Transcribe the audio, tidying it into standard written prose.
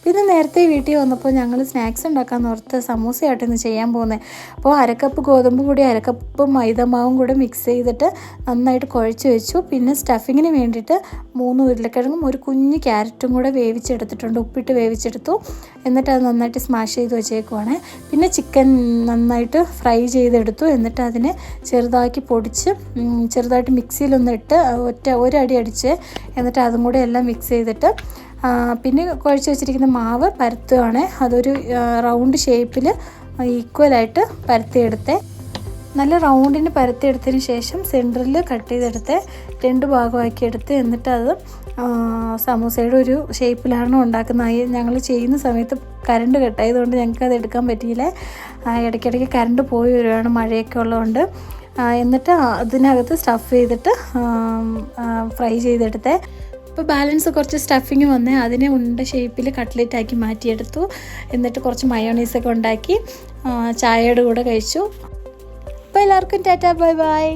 പിന്നെ നേരത്തെ വീട്ടിൽ വന്നപ്പോൾ ഞങ്ങൾ സ്നാക്സ് ഉണ്ടാക്കാൻ ഓർത്ത് സമൂസയായിട്ട് ഇന്ന് ചെയ്യാൻ പോകുന്നത്. അപ്പോൾ അരക്കപ്പ് ഗോതമ്പ് പൊടി അരക്കപ്പ് മൈദമാവും കൂടെ മിക്സ് ചെയ്തിട്ട് നന്നായിട്ട് കുഴച്ച് വെച്ചു. പിന്നെ സ്റ്റഫിങ്ങിന് വേണ്ടിയിട്ട് 3 ഉരുളക്കിഴങ്ങും ഒരു കുഞ്ഞ് ക്യാരറ്റും കൂടെ വേവിച്ചെടുത്തിട്ടുണ്ട്, ഉപ്പിട്ട് വേവിച്ചെടുത്തു. എന്നിട്ട് അത് നന്നായിട്ട് സ്മാഷ് ചെയ്ത് വെച്ചേക്കുവാണ്. പിന്നെ ചിക്കൻ നന്നായിട്ട് ഫ്രൈ ചെയ്തെടുത്തു. എന്നിട്ട് അതിനെ ചെറുതാക്കി പൊടിച്ച് ചെറുതായിട്ട് മിക്സിയിലൊന്നിട്ട് ഒരടി അടിച്ച് എന്നിട്ട് അതും കൂടെ എല്ലാം മിക്സ് ചെയ്തിട്ട് പിന്നെ കുഴച്ച് വെച്ചിരിക്കുന്ന മാവ് പരത്തുകയാണ്. അതൊരു റൗണ്ട് ഷേപ്പിൽ ഈക്വലായിട്ട് പരത്തിയെടുത്തേ. നല്ല റൗണ്ടിന് പരത്തിയെടുത്തതിന് ശേഷം സെൻറ്ററിൽ കട്ട് ചെയ്തെടുത്ത് 2 ഭാഗമാക്കി എടുത്ത് എന്നിട്ട് അത് സമൂസയുടെ ഒരു ഷേപ്പിലാണ് ഉണ്ടാക്കുന്നത്. ഞങ്ങൾ ചെയ്യുന്ന സമയത്ത് കറണ്ട് കട്ടായതുകൊണ്ട് ഞങ്ങൾക്ക് അത് എടുക്കാൻ പറ്റിയില്ല. ഇടയ്ക്കിടയ്ക്ക് കറണ്ട് പോയി വരുവാണ്, മഴയൊക്കെ ഉള്ളതുകൊണ്ട്. എന്നിട്ട് അതിനകത്ത് സ്റ്റഫ് ചെയ്തിട്ട് ഫ്രൈ ചെയ്തെടുത്തേ. ഇപ്പോൾ ബാലൻസ് കുറച്ച് സ്റ്റഫിങ് വന്ന് അതിനെ ഉണ്ട ഷേപ്പിൽ കട്ട്ലറ്റാക്കി മാറ്റിയെടുത്തു. എന്നിട്ട് കുറച്ച് മയോണൈസൊക്കെ ഉണ്ടാക്കി ചായയുടെ കൂടെ കഴിച്ചു. അപ്പോൾ എല്ലാവർക്കും ടാറ്റാ ബൈ ബൈ.